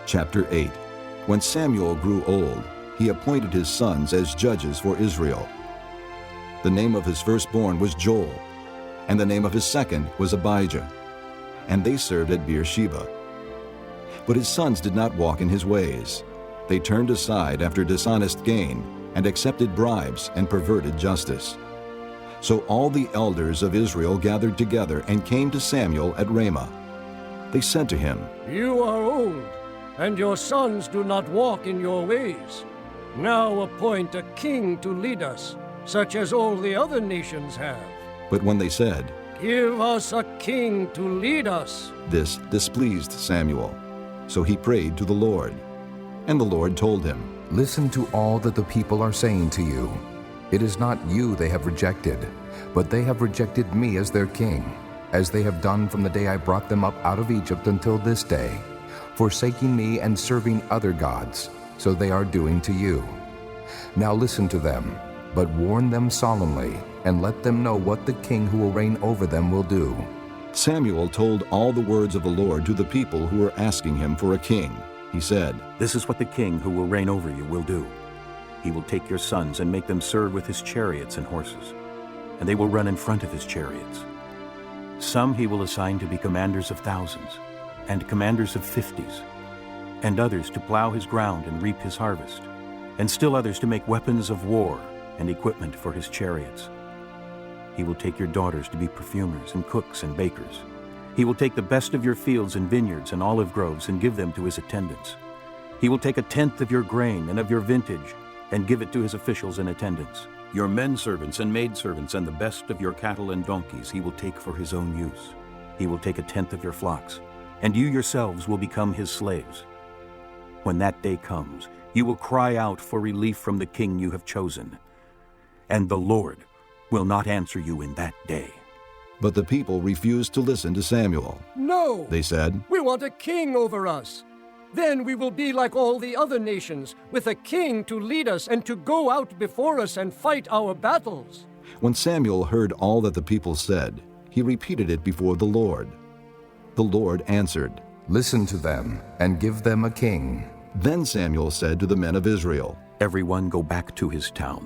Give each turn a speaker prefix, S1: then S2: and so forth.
S1: Chapter 8. When Samuel grew old, he appointed his sons as judges for Israel. The name of his firstborn was Joel, and the name of his second was Abijah, and they served at Beersheba. But his sons did not walk in his ways. They turned aside after dishonest gain, and accepted bribes and perverted justice. So all the elders of Israel gathered together and came to Samuel at Ramah. They said to him,
S2: "You are old, and your sons do not walk in your ways. Now appoint a king to lead us, such as all the other nations have."
S1: But when they said,
S2: "Give us a king to lead us,"
S1: this displeased Samuel. So he prayed to the Lord. And the Lord told him,
S3: Listen to all that the people are saying to you. It is not you they have rejected, but they have rejected me as their king, as they have done from the day I brought them up out of Egypt until this day, forsaking me and serving other gods, so they are doing to you. Now listen to them, but warn them solemnly, and let them know what the king who will reign over them will do.
S1: Samuel told all the words of the Lord to the people who were asking him for a king. He said,
S4: "This is what the king who will reign over you will do. He will take your sons and make them serve with his chariots and horses, and they will run in front of his chariots. Some he will assign to be commanders of thousands, and commanders of 50s, and others to plow his ground and reap his harvest, and still others to make weapons of war and equipment for his chariots. He will take your daughters to be perfumers and cooks and bakers. He will take the best of your fields and vineyards and olive groves and give them to his attendants. He will take 1/10 of your grain and of your vintage and give it to his officials and attendants. Your men servants and maidservants and the best of your cattle and donkeys he will take for his own use. He will take 1/10 of your flocks, and you yourselves will become his slaves. When that day comes, you will cry out for relief from the king you have chosen, and the Lord will not answer you in that day."
S1: But the people refused to listen to Samuel.
S2: "No,
S1: They said,
S2: we want a king over us. Then we will be like all the other nations, with a king to lead us and to go out before us and fight our battles."
S1: When Samuel heard all that the people said, he repeated it before the Lord. The Lord answered.
S3: Listen to them, and give them a king.
S1: Then Samuel said to the men of Israel,
S4: "Everyone go back to his town.